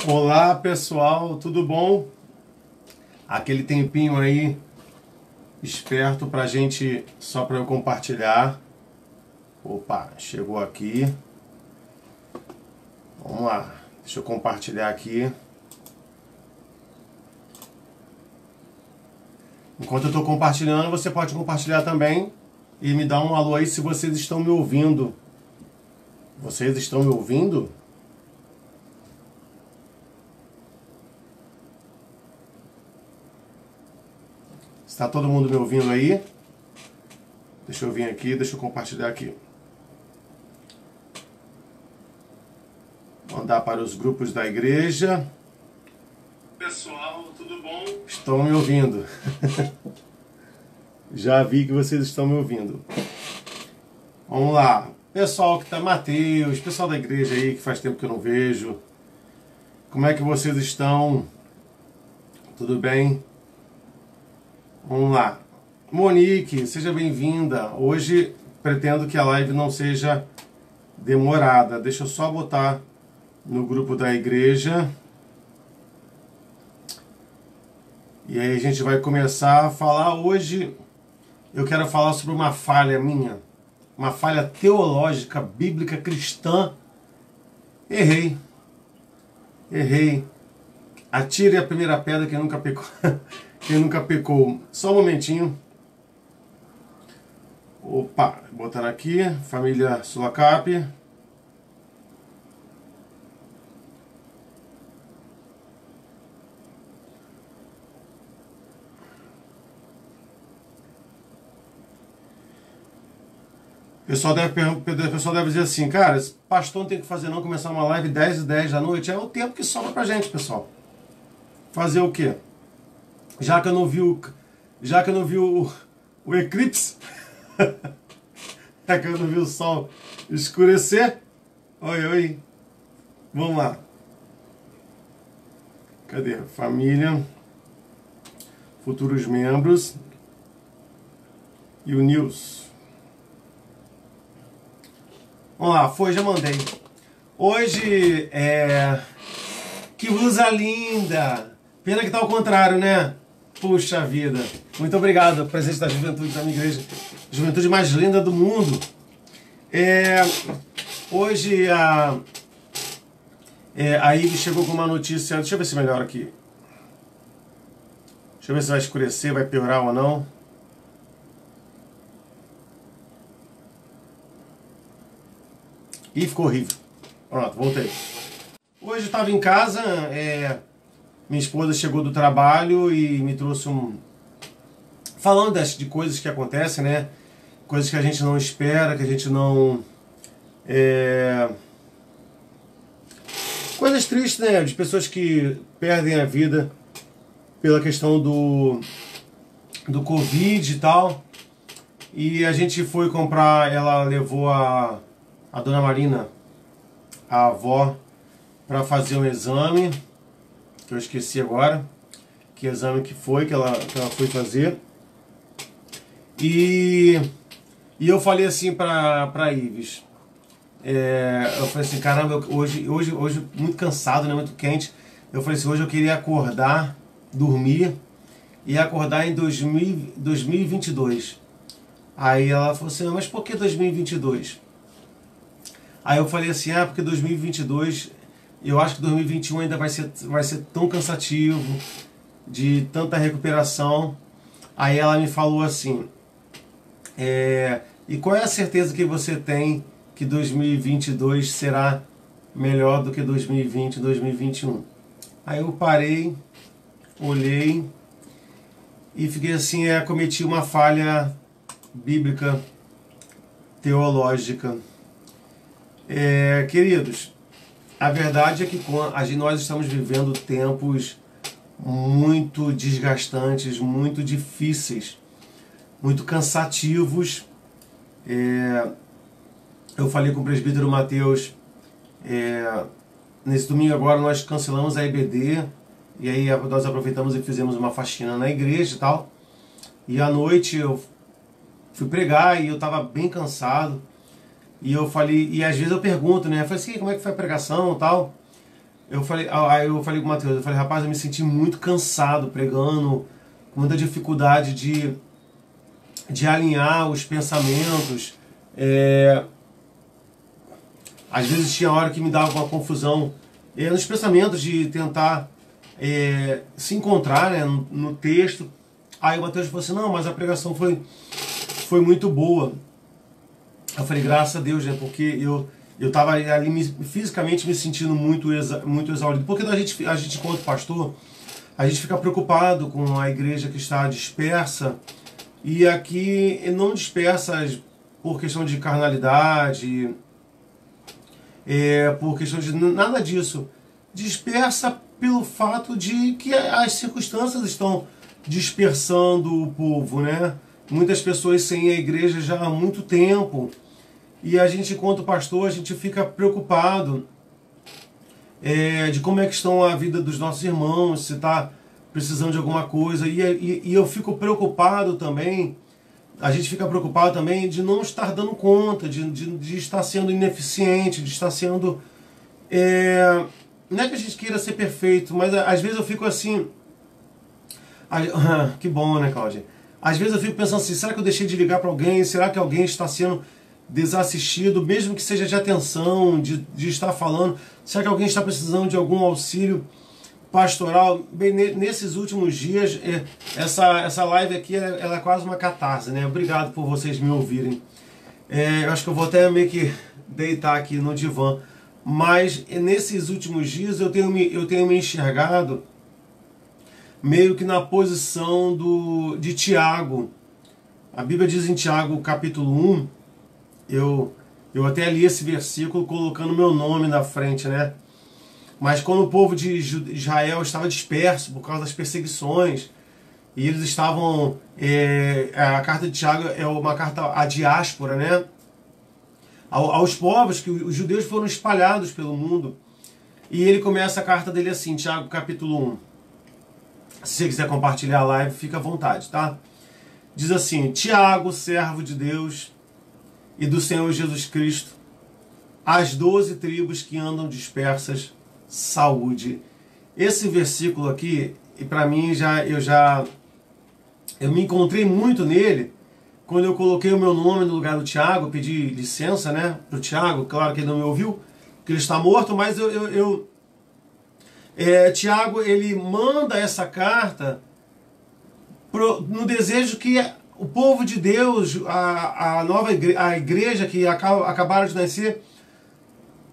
Olá pessoal, tudo bom? Aquele tempinho aí esperto pra gente, só pra eu compartilhar. Opa, chegou aqui. Vamos lá, deixa eu compartilhar aqui. Enquanto eu tô compartilhando, você pode compartilhar também e me dar um alô aí se vocês estão me ouvindo. Vocês estão me ouvindo? Está todo mundo me ouvindo aí? Deixa eu vir aqui, deixa eu compartilhar aqui. Mandar para os grupos da igreja. Pessoal, tudo bom? Estão me ouvindo. Já vi que vocês estão me ouvindo. Vamos lá. Pessoal que tá, Mateus, pessoal da igreja aí que faz tempo que eu não vejo. Como é que vocês estão? Tudo bem? Vamos lá. Monique, seja bem-vinda. Hoje pretendo que a live não seja demorada. Deixa eu só botar no grupo da igreja. E aí a gente vai começar a falar hoje. Eu quero falar sobre uma falha minha. Uma falha teológica, bíblica, cristã. Errei. Atire a primeira pedra quem nunca pecou. Quem nunca pecou. Só um momentinho. Opa, botar aqui. Família Sulacap. O pessoal deve dizer assim, cara, esse pastor não tem que fazer não, começar uma live 10h10 da noite. É o tempo que sobra pra gente, pessoal. Fazer o quê? Já que eu não vi o eclipse, já que eu não vi o sol escurecer. Oi. Vamos lá. Cadê? Família, futuros membros e o news. Vamos lá, já mandei. Hoje que blusa linda! Pena que tá ao contrário, né? Puxa vida. Muito obrigado, presidente da juventude da minha igreja. Juventude mais linda do mundo. Hoje a Ive chegou com uma notícia. Deixa eu ver se melhora aqui. Deixa eu ver se vai escurecer, vai piorar ou não. Ih, ficou horrível. Pronto, voltei. Hoje eu estava em casa, minha esposa chegou do trabalho e me trouxe falando de coisas que acontecem, né? Coisas que a gente não espera, que a gente não... Coisas tristes, né? De pessoas que perdem a vida pela questão do Covid e tal. E a gente foi comprar, ela levou a Dona Marina, a avó, para fazer um exame, que eu esqueci agora, que exame que ela foi fazer. E eu falei assim para Ives, eu falei assim, caramba, hoje muito cansado, né, muito quente. Eu falei assim, hoje eu queria acordar, dormir e acordar em 2022. Aí ela falou assim, mas por que 2022? Aí eu falei assim, porque 2022, eu acho que 2021 ainda vai ser tão cansativo, de tanta recuperação. Aí ela me falou assim, e qual é a certeza que você tem que 2022 será melhor do que 2020 e 2021? Aí eu parei, olhei e fiquei assim, cometi uma falha bíblica, teológica. Queridos, a verdade é que nós estamos vivendo tempos muito desgastantes, muito difíceis, muito cansativos. Eu falei com o presbítero Mateus, nesse domingo agora nós cancelamos a EBD, e aí nós aproveitamos e fizemos uma faxina na igreja e tal. E à noite eu fui pregar e eu estava bem cansado. E eu falei, e às vezes eu pergunto, né? Eu falei assim, como é que foi a pregação e tal? Aí eu falei com o Matheus, eu falei, rapaz, eu me senti muito cansado pregando, com muita dificuldade de alinhar os pensamentos. Às vezes tinha hora que me dava uma confusão nos pensamentos de tentar se encontrar, né, no texto. Aí o Matheus falou assim, não, mas a pregação foi muito boa. Eu falei, graças a Deus, né, porque eu estava ali fisicamente me sentindo muito exaurido. Porque a gente, enquanto pastor, a gente fica preocupado com a igreja que está dispersa, e aqui não dispersa por questão de carnalidade, por questão de nada disso. Dispersa pelo fato de que as circunstâncias estão dispersando o povo, né? Muitas pessoas sem a igreja já há muito tempo. E a gente, enquanto pastor, a gente fica preocupado de como é que estão a vida dos nossos irmãos, se está precisando de alguma coisa. E eu fico preocupado também, a gente fica preocupado também de não estar dando conta, de estar sendo ineficiente, de estar sendo... não é que a gente queira ser perfeito, mas às vezes eu fico assim... Que bom, né, Cláudia? Às vezes eu fico pensando assim, será que eu deixei de ligar para alguém? Será que alguém está sendo desassistido, mesmo que seja de atenção, de estar falando? Será que alguém está precisando de algum auxílio pastoral? Bem, nesses últimos dias, essa live aqui ela é quase uma catarse, né? Obrigado por vocês me ouvirem. Eu acho que eu vou até meio que deitar aqui no divã. Mas nesses últimos dias eu tenho me enxergado meio que na posição de Tiago. A Bíblia diz em Tiago, capítulo 1, eu até li esse versículo colocando meu nome na frente, né? Mas quando o povo de Israel estava disperso por causa das perseguições, e eles estavam... a carta de Tiago é uma carta à diáspora, né? Aos povos, que os judeus foram espalhados pelo mundo. E ele começa a carta dele assim, Tiago capítulo 1. Se você quiser compartilhar a live, fica à vontade, tá? Diz assim, Tiago, servo de Deus e do Senhor Jesus Cristo, as 12 tribos que andam dispersas, saúde. Esse versículo aqui, e para mim, eu me encontrei muito nele, quando eu coloquei o meu nome no lugar do Tiago, pedi licença, né, pro Tiago, claro que ele não me ouviu, que ele está morto, mas Tiago, ele manda essa carta no desejo que o povo de Deus, a igreja que acabaram de nascer,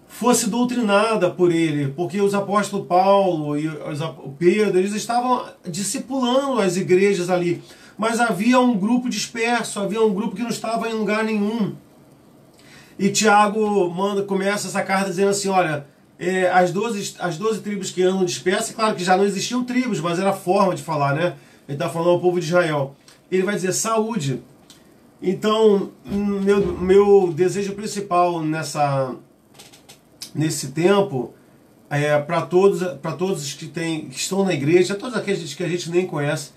fosse doutrinada por ele, porque os apóstolos Paulo e o Pedro, eles estavam discipulando as igrejas ali, mas havia um grupo disperso, havia um grupo que não estava em lugar nenhum. E Tiago começa essa carta dizendo assim, olha, as 12 tribos que andam dispersas, claro que já não existiam tribos, mas era a forma de falar, né? Ele está falando ao povo de Israel. Ele vai dizer saúde. Então, meu desejo principal nesse tempo, para todos que estão na igreja, todos aqueles que a gente nem conhece,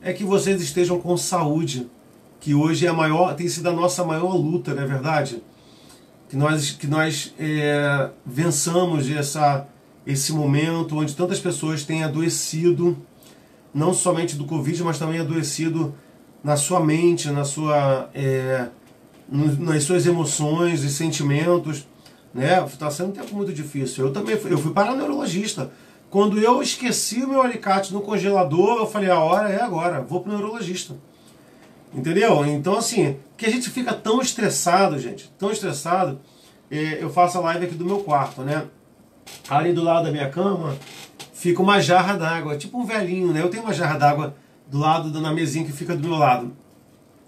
é que vocês estejam com saúde, que hoje tem sido a nossa maior luta, não é verdade? Que nós vençamos esse momento onde tantas pessoas têm adoecido, não somente do Covid, mas também adoecido na sua mente, nas suas emoções e sentimentos, né? Está sendo um tempo muito difícil. Eu fui para neurologista. Quando eu esqueci o meu alicate no congelador, eu falei, a hora é agora, vou para o neurologista. Entendeu? Então, assim, que a gente fica tão estressado, gente, tão estressado. Eu faço a live aqui do meu quarto, né? Ali do lado da minha cama fica uma jarra d'água, tipo um velhinho, né? Eu tenho uma jarra d'água do lado na mesinha que fica do meu lado.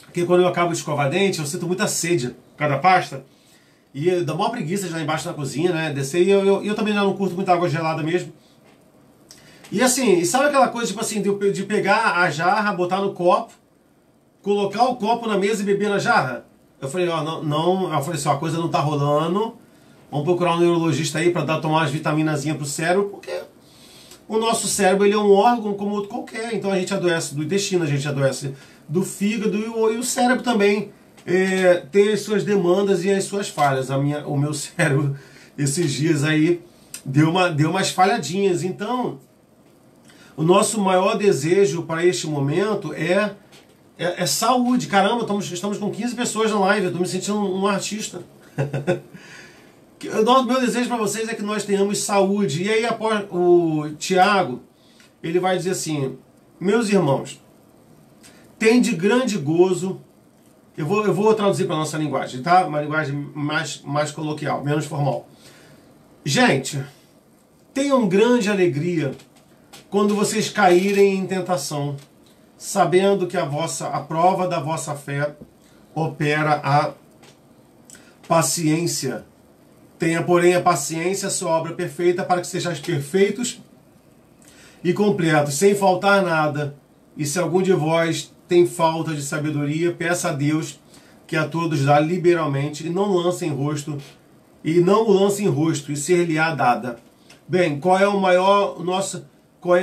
Porque quando eu acabo de escovar dente, eu sinto muita sede por causa da pasta. E dá uma preguiça já embaixo na cozinha, né? Descer, e eu também já não curto muita água gelada mesmo. E assim, sabe aquela coisa, tipo assim, de pegar a jarra, botar no copo, colocar o copo na mesa e beber na jarra? Eu falei, ó, não, eu falei assim, ó, a coisa não tá rolando, vamos procurar um neurologista aí para tomar umas vitaminazinhas pro cérebro, porque o nosso cérebro, ele é um órgão como outro qualquer, então a gente adoece do intestino, a gente adoece do fígado, e o cérebro também tem as suas demandas e as suas falhas. O meu cérebro, esses dias aí, deu umas falhadinhas. Então, o nosso maior desejo para este momento é saúde. Caramba, estamos com 15 pessoas na live, eu estou me sentindo um artista. Meu desejo para vocês é que nós tenhamos saúde. E aí o Tiago, ele vai dizer assim: meus irmãos, tem de grande gozo. Eu vou traduzir para a nossa linguagem, tá? Uma linguagem mais coloquial, menos formal. Gente, tenham grande alegria quando vocês caírem em tentação, sabendo que a prova da vossa fé opera a paciência. Tenha, porém, a paciência, sua obra perfeita, para que sejais perfeitos e completos, sem faltar nada. E se algum de vós tem falta de sabedoria, peça a Deus, que a todos dá liberalmente, e não lance em rosto, e ser-lhe-á dada. Bem, qual é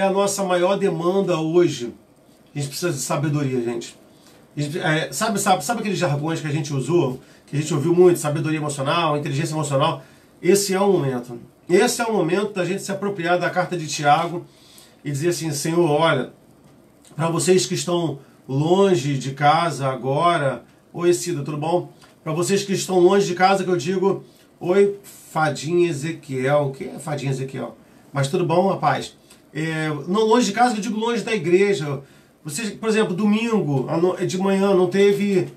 a nossa maior demanda hoje? A gente precisa de sabedoria, gente. Sabe aqueles jargões que a gente usou, que a gente ouviu muito, sabedoria emocional, inteligência emocional? Esse é o momento. Esse é o momento da gente se apropriar da carta de Tiago e dizer assim: Senhor, olha, para vocês que estão longe de casa agora, oi Cida, tudo bom? Para vocês que estão longe de casa, que eu digo, oi Fadinha Ezequiel. Quem é Fadinha Ezequiel? Mas tudo bom, rapaz? Não longe de casa, que eu digo longe da igreja. Vocês, por exemplo, domingo de manhã não teve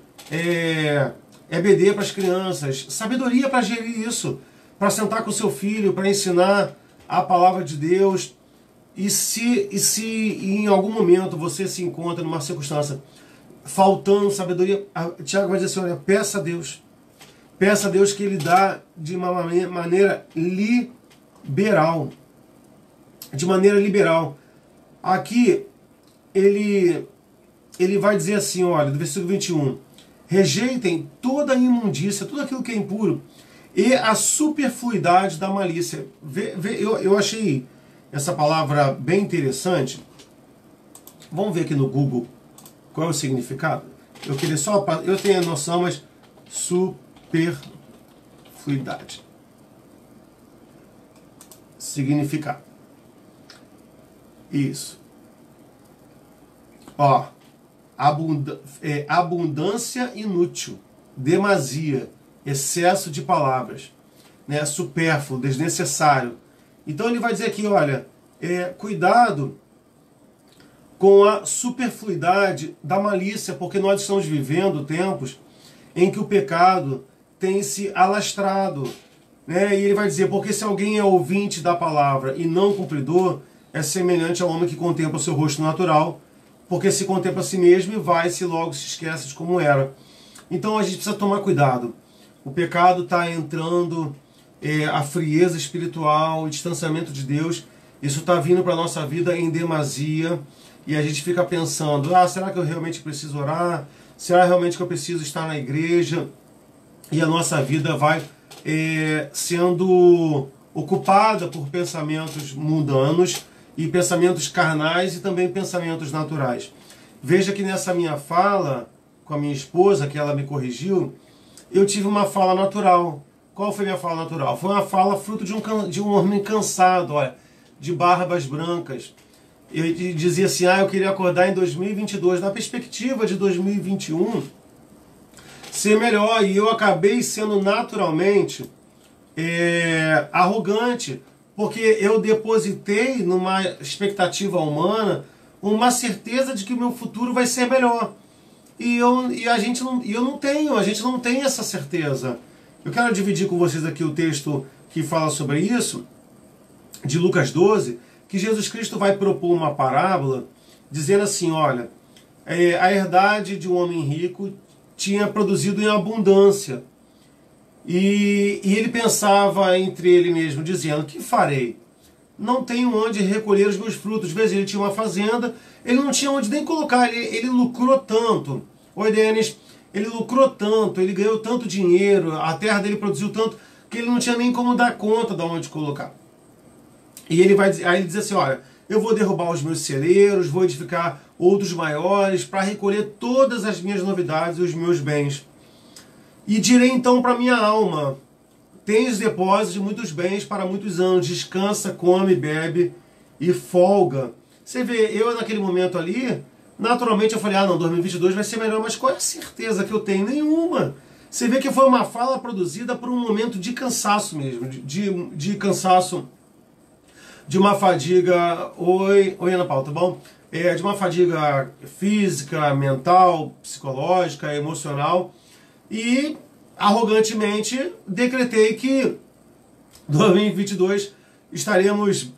EBD para as crianças. Sabedoria para gerir isso, para sentar com o seu filho, para ensinar a palavra de Deus. E se em algum momento você se encontra numa circunstância faltando sabedoria, Tiago vai dizer assim: olha, peça a Deus. Peça a Deus que Ele dá de uma maneira liberal. De maneira liberal. Aqui, ele vai dizer assim, olha, do versículo 21. Rejeitem toda a imundícia, tudo aquilo que é impuro, e a superfluidade da malícia. Eu achei essa palavra bem interessante. Vamos ver aqui no Google qual é o significado. Eu tenho a noção, mas superfluidade. Significado. Isso. Ó, abundância inútil, demasia, excesso de palavras, né? Supérfluo, desnecessário. Então ele vai dizer aqui, olha, cuidado com a superfluidade da malícia, porque nós estamos vivendo tempos em que o pecado tem se alastrado, né? E ele vai dizer, porque se alguém é ouvinte da palavra e não cumpridor, é semelhante ao homem que contempla o seu rosto natural, porque se contempla a si mesmo e vai-se logo se esquece de como era. Então a gente precisa tomar cuidado. O pecado está entrando, a frieza espiritual, o distanciamento de Deus, isso está vindo para a nossa vida em demasia, e a gente fica pensando, será que eu realmente preciso orar? Será realmente que eu preciso estar na igreja? E a nossa vida vai sendo ocupada por pensamentos mundanos, e pensamentos carnais e também pensamentos naturais. Veja que nessa minha fala com a minha esposa, que ela me corrigiu, eu tive uma fala natural. Qual foi a minha fala natural? Foi uma fala fruto de um homem cansado, olha, de barbas brancas. Eu dizia assim, eu queria acordar em 2022, na perspectiva de 2021, ser melhor. E eu acabei sendo naturalmente arrogante, porque eu depositei numa expectativa humana uma certeza de que o meu futuro vai ser melhor. A gente não tem essa certeza. Eu quero dividir com vocês aqui o texto que fala sobre isso, de Lucas 12, que Jesus Cristo vai propor uma parábola, dizendo assim, olha, a herdade de um homem rico tinha produzido em abundância. E ele pensava entre ele mesmo, dizendo, que farei? Não tenho onde recolher os meus frutos. Veja, ele tinha uma fazenda, ele não tinha onde nem colocar, ele lucrou tanto. Oi, Denis, ele lucrou tanto, ele ganhou tanto dinheiro, a terra dele produziu tanto, que ele não tinha nem como dar conta de onde colocar. E aí ele diz assim, olha, eu vou derrubar os meus celeiros, vou edificar outros maiores, para recolher todas as minhas novidades e os meus bens. E direi então para minha alma, tens depósitos de muitos bens para muitos anos, descansa, come, bebe e folga. Você vê, eu naquele momento ali, naturalmente eu falei, não, 2022 vai ser melhor, mas qual é a certeza que eu tenho? Nenhuma. Você vê que foi uma fala produzida por um momento de cansaço mesmo, de cansaço, de uma fadiga, oi Ana Paula, tá bom? De uma fadiga física, mental, psicológica, emocional, e arrogantemente decretei que 2022 estaremos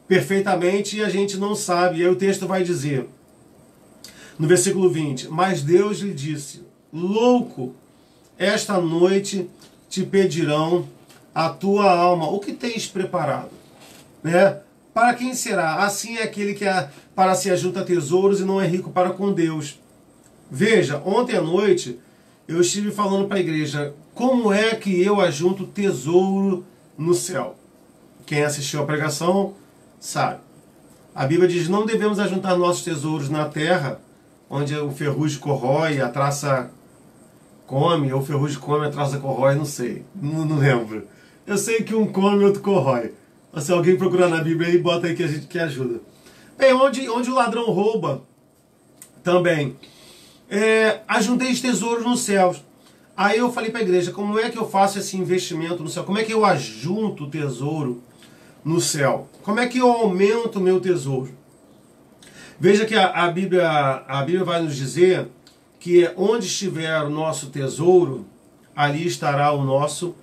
perfeitamente e a gente não sabe. E aí o texto vai dizer, no versículo 20, mas Deus lhe disse, louco, esta noite te pedirão a tua alma, o que tens preparado? Né? Para quem será? Assim é aquele que para si ajunta tesouros e não é rico para com Deus. Veja, ontem à noite eu estive falando para a igreja como é que eu ajunto tesouro no céu. Quem assistiu a pregação sabe. A Bíblia diz, não devemos ajuntar nossos tesouros na terra, onde o ferrugem corrói, a traça come, ou o ferrugem come, a traça corrói, não sei, não lembro. Eu sei que um come e outro corrói. Se alguém procurar na Bíblia aí, bota aí que a gente que ajuda. Bem, onde o ladrão rouba, também. Ajuntei os tesouros nos céus. Aí eu falei para a igreja, como é que eu faço esse investimento no céu? Como é que eu ajunto o tesouro no céu? Como é que eu aumento o meu tesouro? Veja que a Bíblia vai nos dizer que onde estiver o nosso tesouro, ali estará o nosso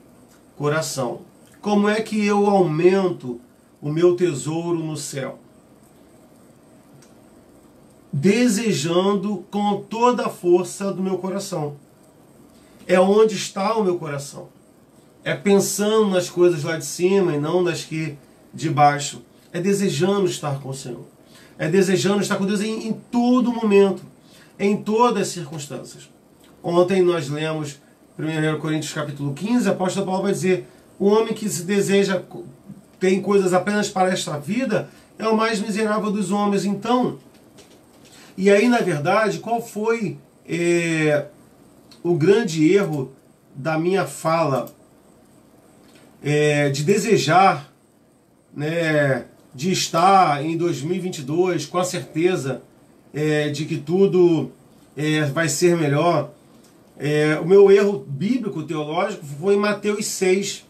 coração. Como é que eu aumento o meu tesouro no céu? Desejando com toda a força do meu coração. É onde está o meu coração. É pensando nas coisas lá de cima e não nas que de baixo. É desejando estar com o Senhor. É desejando estar com Deus em todo momento, em todas as circunstâncias. Ontem nós lemos 1 Coríntios capítulo 15, o apóstolo Paulo vai dizer, o homem que se deseja, tem coisas apenas para esta vida, é o mais miserável dos homens. Então, e aí na verdade, qual foi o grande erro da minha fala? De desejar, né, de estar em 2022 com a certeza de que tudo vai ser melhor. O meu erro bíblico, teológico, foi em Mateus 6.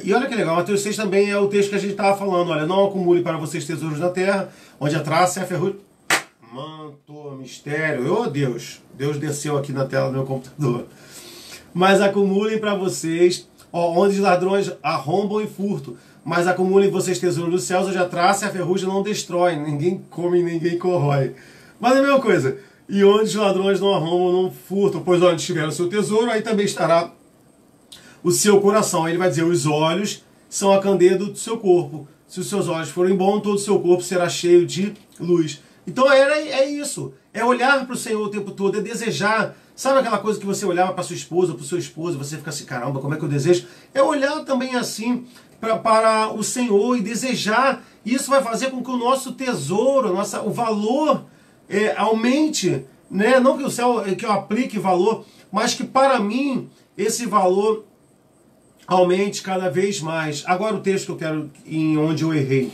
E olha que legal, Mateus 6 também é o texto que a gente estava falando. Olha, não acumule para vocês tesouros na terra, onde a traça e a ferrugem... Manto, mistério. Oh, Deus! Deus desceu aqui na tela do meu computador. Mas acumulem para vocês, onde os ladrões arrombam e furtam. Mas acumulem vocês tesouros nos céus, onde a traça e a ferrugem não destroem. Ninguém come, ninguém corrói. Mas é a mesma coisa. E onde os ladrões não arrombam, não furtam. Pois onde estiver o seu tesouro, aí também estará o seu coração. Aí ele vai dizer, os olhos são a candeia do seu corpo. Se os seus olhos forem bons, todo o seu corpo será cheio de luz. Então é isso. É olhar para o Senhor o tempo todo, é desejar. Sabe aquela coisa que você olhava para sua esposa, para o seu esposo, você fica assim, caramba, como é que eu desejo? É olhar também assim para o Senhor e desejar. Isso vai fazer com que o nosso tesouro, o valor aumente. Né? Não que o céu, que eu aplique valor, mas que para mim esse valor aumente cada vez mais. Agora o texto que eu quero, onde eu errei,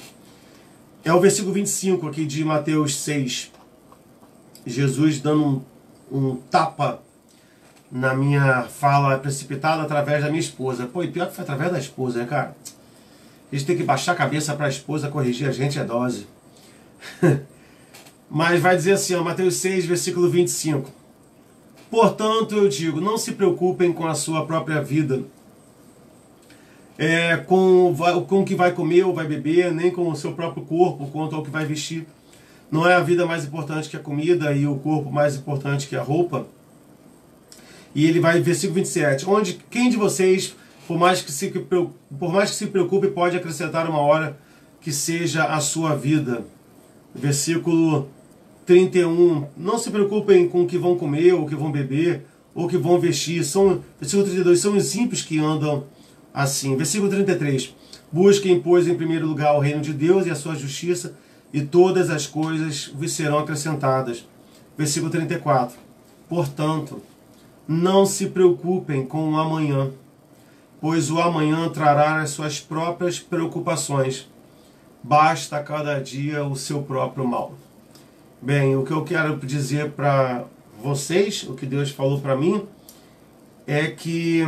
é o versículo 25 aqui de Mateus 6. Jesus dando um tapa na minha fala precipitada através da minha esposa. Pô, e pior que foi através da esposa, né, cara? A gente tem que baixar a cabeça para a esposa corrigir a gente, é dose. Mas vai dizer assim, ó, Mateus 6, versículo 25. Portanto, eu digo, não se preocupem com a sua própria vida, com o que vai comer ou vai beber, nem com o seu próprio corpo, quanto ao que vai vestir. Não é a vida mais importante que a comida e o corpo mais importante que a roupa? E ele vai, versículo 27, onde quem de vocês, por mais que se preocupe, pode acrescentar uma hora que seja a sua vida? Versículo 31, não se preocupem com o que vão comer, ou o que vão beber, ou o que vão vestir. Versículo 32, são os ímpios que andam assim. Versículo 33, busquem, pois, em primeiro lugar o reino de Deus e a sua justiça, e todas as coisas vos serão acrescentadas. Versículo 34, portanto, Não se preocupem com o amanhã, pois o amanhã trará as suas próprias preocupações. Basta a cada dia o seu próprio mal. Bem, o que eu quero dizer para vocês, o que Deus falou para mim, é que,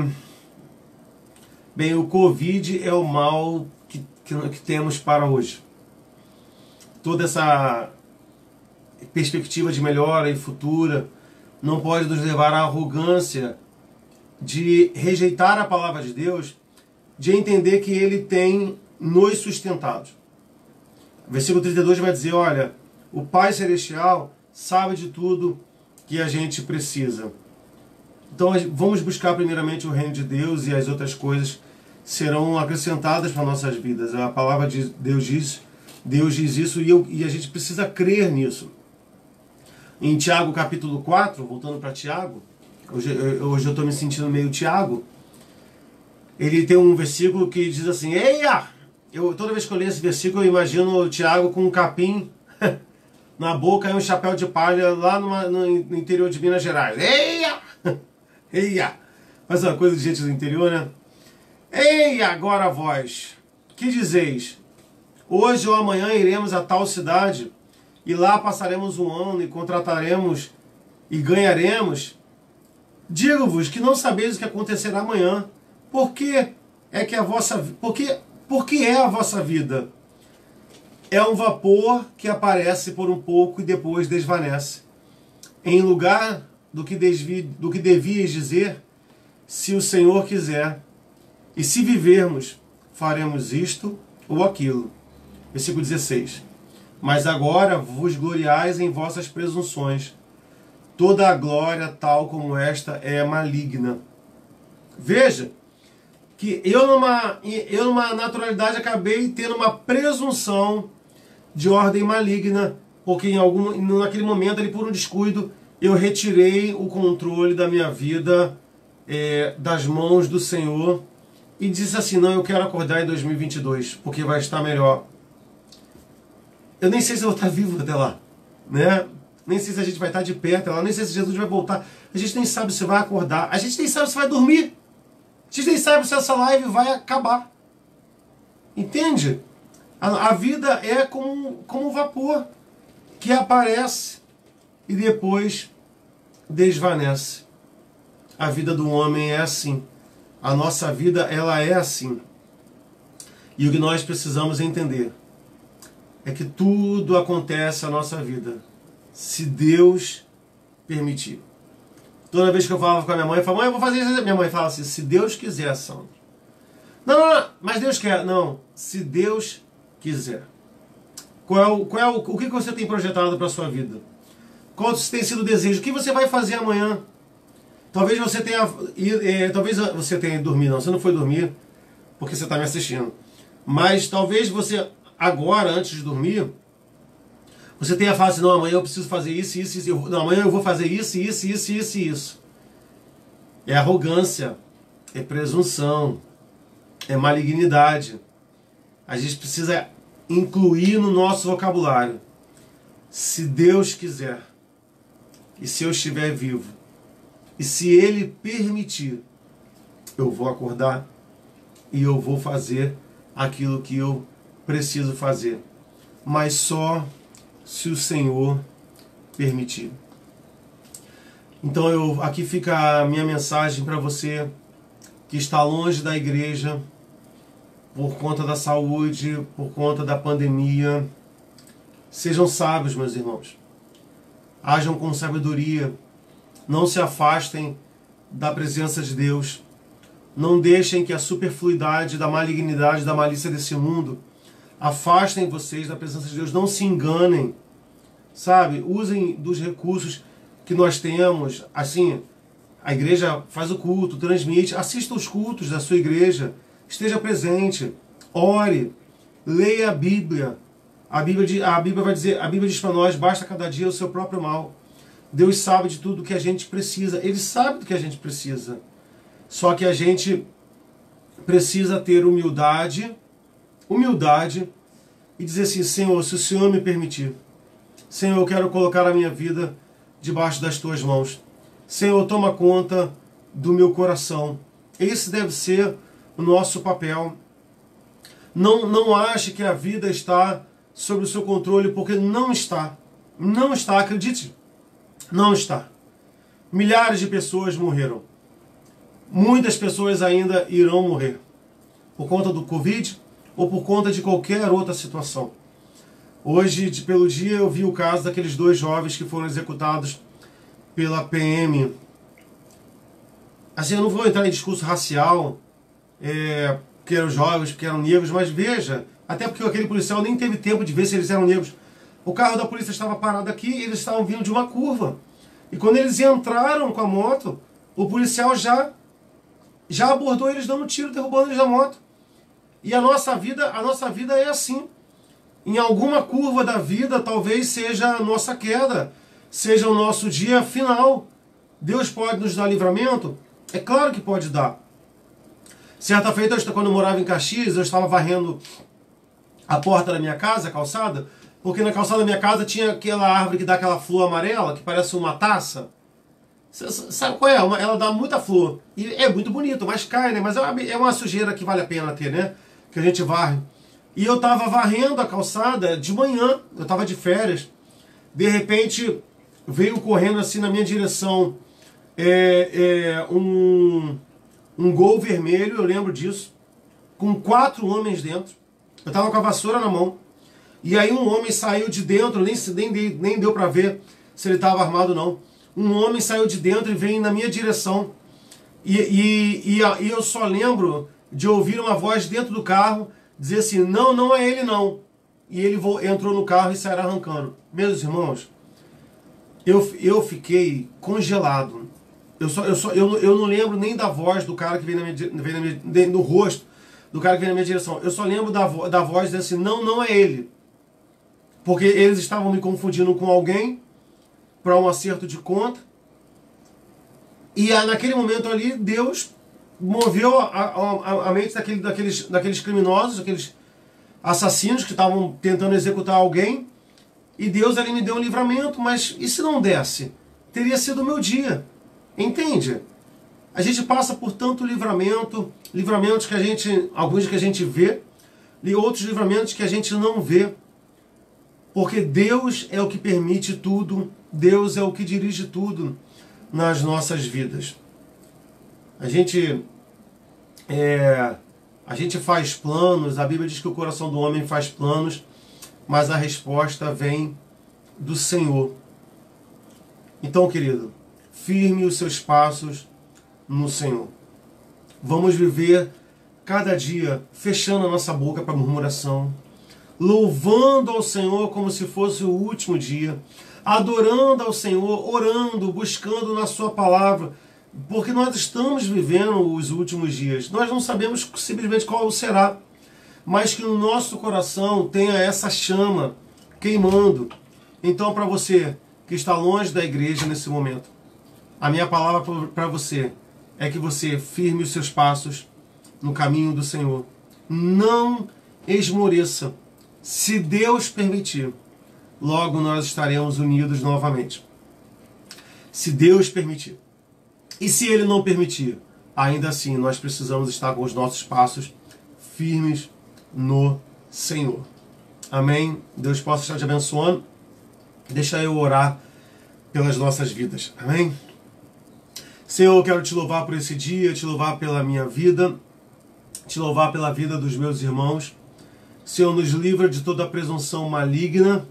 bem, o Covid é o mal que temos para hoje. Toda essa perspectiva de melhora e futura não pode nos levar à arrogância de rejeitar a palavra de Deus, de entender que Ele tem nos sustentado. O versículo 32 vai dizer, olha, o Pai Celestial sabe de tudo que a gente precisa. Então vamos buscar primeiramente o reino de Deus e as outras coisas serão acrescentadas para nossas vidas. A palavra de Deus diz isso e a gente precisa crer nisso. Em Tiago capítulo 4, voltando para Tiago, hoje eu estou me sentindo meio Tiago, ele tem um versículo que diz assim, eia! Toda vez que eu leio esse versículo eu imagino o Tiago com um capim na boca e um chapéu de palha lá no interior de Minas Gerais. Eia! Eia! Faz uma coisa de gente do interior, né? Eia, agora vós, que dizeis? Hoje ou amanhã iremos a tal cidade, e lá passaremos um ano e contrataremos e ganharemos. Digo-vos que não sabeis o que acontecerá amanhã. Por que é a vossa vida? É um vapor que aparece por um pouco e depois desvanece. Em lugar do que devias dizer, se o Senhor quiser, e se vivermos, faremos isto ou aquilo. Versículo 16. Mas agora vos gloriais em vossas presunções. Toda a glória tal como esta é maligna. Veja que eu numa naturalidade acabei tendo uma presunção de ordem maligna, porque naquele momento, ali por um descuido, eu retirei o controle da minha vida das mãos do Senhor e disse assim, não, eu quero acordar em 2022, porque vai estar melhor. Eu nem sei se eu vou estar vivo até lá, né? Nem sei se a gente vai estar de pé até lá, nem sei se Jesus vai voltar. A gente nem sabe se vai acordar, a gente nem sabe se vai dormir. A gente nem sabe se essa live vai acabar. Entende? A vida é como um vapor que aparece e depois desvanece. A vida do homem é assim. A nossa vida, ela é assim. E o que nós precisamos entender é que tudo acontece na nossa vida, se Deus permitir. Toda vez que eu falava com a minha mãe, eu falava, mãe, eu vou fazer isso. Minha mãe fala assim, se Deus quiser, Sandro. Não, mas Deus quer. Não, se Deus quiser. O que você tem projetado para a sua vida? Qual tem sido o desejo? O que você vai fazer amanhã? Talvez você tenha dormido. Não, você não foi dormir porque você está me assistindo. Mas talvez você, agora, antes de dormir, você tenha falado assim, não, amanhã eu preciso fazer isso, isso, isso. Não, amanhã eu vou fazer isso, isso, isso, isso e isso. É arrogância, é presunção, é malignidade. A gente precisa incluir no nosso vocabulário. Se Deus quiser, e se eu estiver vivo, e se Ele permitir, eu vou acordar e eu vou fazer aquilo que eu preciso fazer. Mas só se o Senhor permitir. Então aqui fica a minha mensagem para você que está longe da igreja por conta da saúde, por conta da pandemia. Sejam sábios, meus irmãos. Hajam com sabedoria. Não se afastem da presença de Deus. Não deixem que a superfluidade da malignidade, da malícia desse mundo afastem vocês da presença de Deus. Não se enganem. Sabe? Usem dos recursos que nós temos. Assim, a igreja faz o culto, transmite. Assista os cultos da sua igreja. Esteja presente. Ore. Leia a Bíblia. A Bíblia vai dizer, a Bíblia diz para nós, basta cada dia o seu próprio mal. Deus sabe de tudo que a gente precisa. Ele sabe do que a gente precisa. Só que a gente precisa ter humildade e dizer assim, Senhor, se o Senhor me permitir, Senhor, eu quero colocar a minha vida debaixo das tuas mãos. Senhor, toma conta do meu coração. Esse deve ser o nosso papel. Não ache que a vida está sob o seu controle, porque não está. Não está, acredite. Não está. Milhares de pessoas morreram. Muitas pessoas ainda irão morrer. Por conta do Covid ou por conta de qualquer outra situação. Hoje, pelo dia, eu vi o caso daqueles 2 jovens que foram executados pela PM. Assim, eu não vou entrar em discurso racial, porque eram jovens, porque eram negros, mas veja, até porque aquele policial nem teve tempo de ver se eles eram negros. O carro da polícia estava parado aqui e eles estavam vindo de uma curva. E quando eles entraram com a moto, o policial já abordou eles dando um tiro, derrubando eles da moto. E a nossa vida é assim. Em alguma curva da vida, talvez seja a nossa queda, seja o nosso dia final. Deus pode nos dar livramento? É claro que pode dar. Certa feita, quando eu morava em Caxias, eu estava varrendo a porta da minha casa, a calçada, porque na calçada da minha casa tinha aquela árvore que dá aquela flor amarela, que parece uma taça. Sabe qual é? Ela dá muita flor. E é muito bonito, mas cai, né? Mas é uma sujeira que vale a pena ter, né? Que a gente varre. E eu estava varrendo a calçada de manhã, eu estava de férias. De repente, veio correndo assim na minha direção um Gol vermelho, eu lembro disso, com 4 homens dentro. Eu estava com a vassoura na mão. E aí um homem saiu de dentro, nem deu para ver se ele estava armado ou não. Um homem saiu de dentro e veio na minha direção. E eu só lembro de ouvir uma voz dentro do carro dizer assim, não é ele não. E ele entrou no carro e saiu arrancando. Meus irmãos, eu fiquei congelado. Eu não lembro nem da voz do cara que veio no rosto do cara que veio na minha direção. Eu só lembro da voz dizendo assim, não é ele. Porque eles estavam me confundindo com alguém para um acerto de conta. E naquele momento ali, Deus moveu a mente daqueles criminosos, daqueles assassinos que estavam tentando executar alguém. E Deus ali me deu um livramento, mas e se não desse? Teria sido o meu dia. Entende? A gente passa por tanto livramentos que alguns que a gente vê, e outros livramentos que a gente não vê. Porque Deus é o que permite tudo, Deus é o que dirige tudo nas nossas vidas. A gente faz planos, a Bíblia diz que o coração do homem faz planos, mas a resposta vem do Senhor. Então, querido, firme os seus passos no Senhor. Vamos viver cada dia fechando a nossa boca para murmuração, louvando ao Senhor como se fosse o último dia, adorando ao Senhor, orando, buscando na sua palavra, porque nós estamos vivendo os últimos dias. Nós não sabemos simplesmente qual será, mas que no nosso coração tenha essa chama queimando. Então, para você que está longe da igreja nesse momento, a minha palavra para você é que você firme os seus passos no caminho do Senhor. Não esmoreça. Se Deus permitir, logo nós estaremos unidos novamente. Se Deus permitir. E se Ele não permitir, ainda assim nós precisamos estar com os nossos passos firmes no Senhor. Amém? Deus possa estar te abençoando. Deixa eu orar pelas nossas vidas. Amém? Senhor, eu quero te louvar por esse dia, te louvar pela minha vida, te louvar pela vida dos meus irmãos. Senhor, nos livra de toda a presunção maligna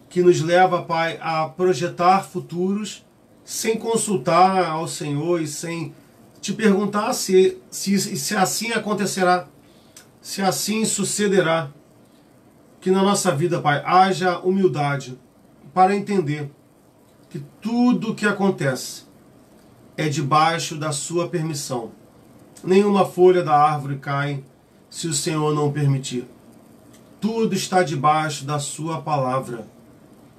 que nos leva, Pai, a projetar futuros sem consultar ao Senhor e sem te perguntar se assim acontecerá, se assim sucederá. Que na nossa vida, Pai, haja humildade para entender que tudo o que acontece é debaixo da sua permissão. Nenhuma folha da árvore cai se o Senhor não permitir. Tudo está debaixo da sua palavra.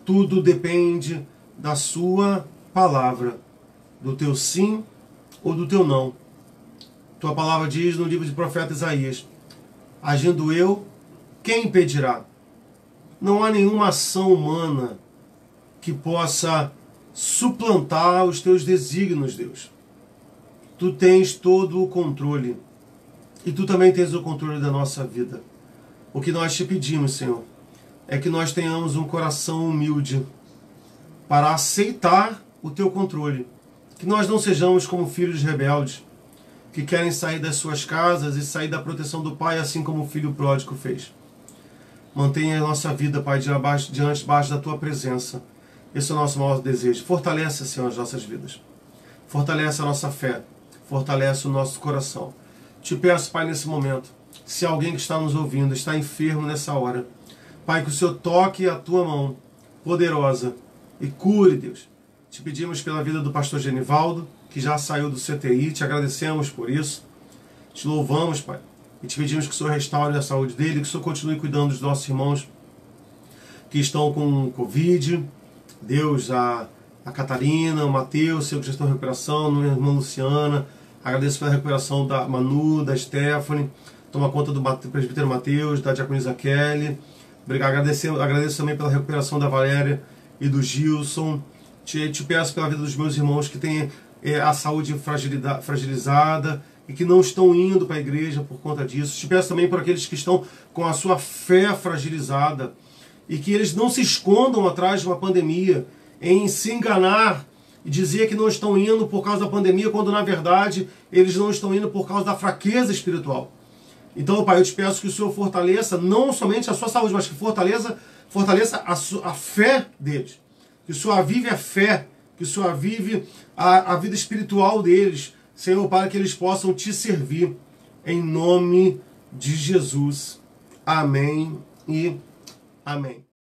Tudo depende da sua palavra, do teu sim ou do teu não. Tua palavra diz no livro de profeta Isaías, agindo eu, quem impedirá? Não há nenhuma ação humana que possa suplantar os teus desígnios, Deus. Tu tens todo o controle. E tu também tens o controle da nossa vida. O que nós te pedimos, Senhor, é que nós tenhamos um coração humilde para aceitar o teu controle. Que nós não sejamos como filhos rebeldes, que querem sair das suas casas e sair da proteção do Pai, assim como o filho pródigo fez. Mantenha a nossa vida, Pai, diante da tua presença. Esse é o nosso maior desejo. Fortalece, Senhor, as nossas vidas. Fortalece a nossa fé. Fortalece o nosso coração. Te peço, Pai, nesse momento, se alguém que está nos ouvindo está enfermo nessa hora, Pai, que o Senhor toque a tua mão poderosa e cure, Deus. Te pedimos pela vida do pastor Genivaldo, que já saiu do CTI, te agradecemos por isso. Te louvamos, Pai, e te pedimos que o Senhor restaure a saúde dele, que o Senhor continue cuidando dos nossos irmãos que estão com Covid. Deus, a Catarina, o Mateus, Senhor, que já estão em recuperação, a minha irmã Luciana. Agradeço pela recuperação da Manu, da Stephanie. Toma conta do presbítero Mateus, da diaconisa Kelly. Obrigado. Agradeço também pela recuperação da Valéria e do Gilson. Te peço pela vida dos meus irmãos que têm a saúde fragilizada e que não estão indo para a igreja por conta disso. Te peço também por aqueles que estão com a sua fé fragilizada e que eles não se escondam atrás de uma pandemia, em se enganar e dizer que não estão indo por causa da pandemia, quando na verdade eles não estão indo por causa da fraqueza espiritual. Então, Pai, eu te peço que o Senhor fortaleça não somente a sua saúde, mas que fortaleça a fé deles. Que o Senhor avive a fé, que o Senhor avive a vida espiritual deles, Senhor, para que eles possam te servir, em nome de Jesus. Amém e amém.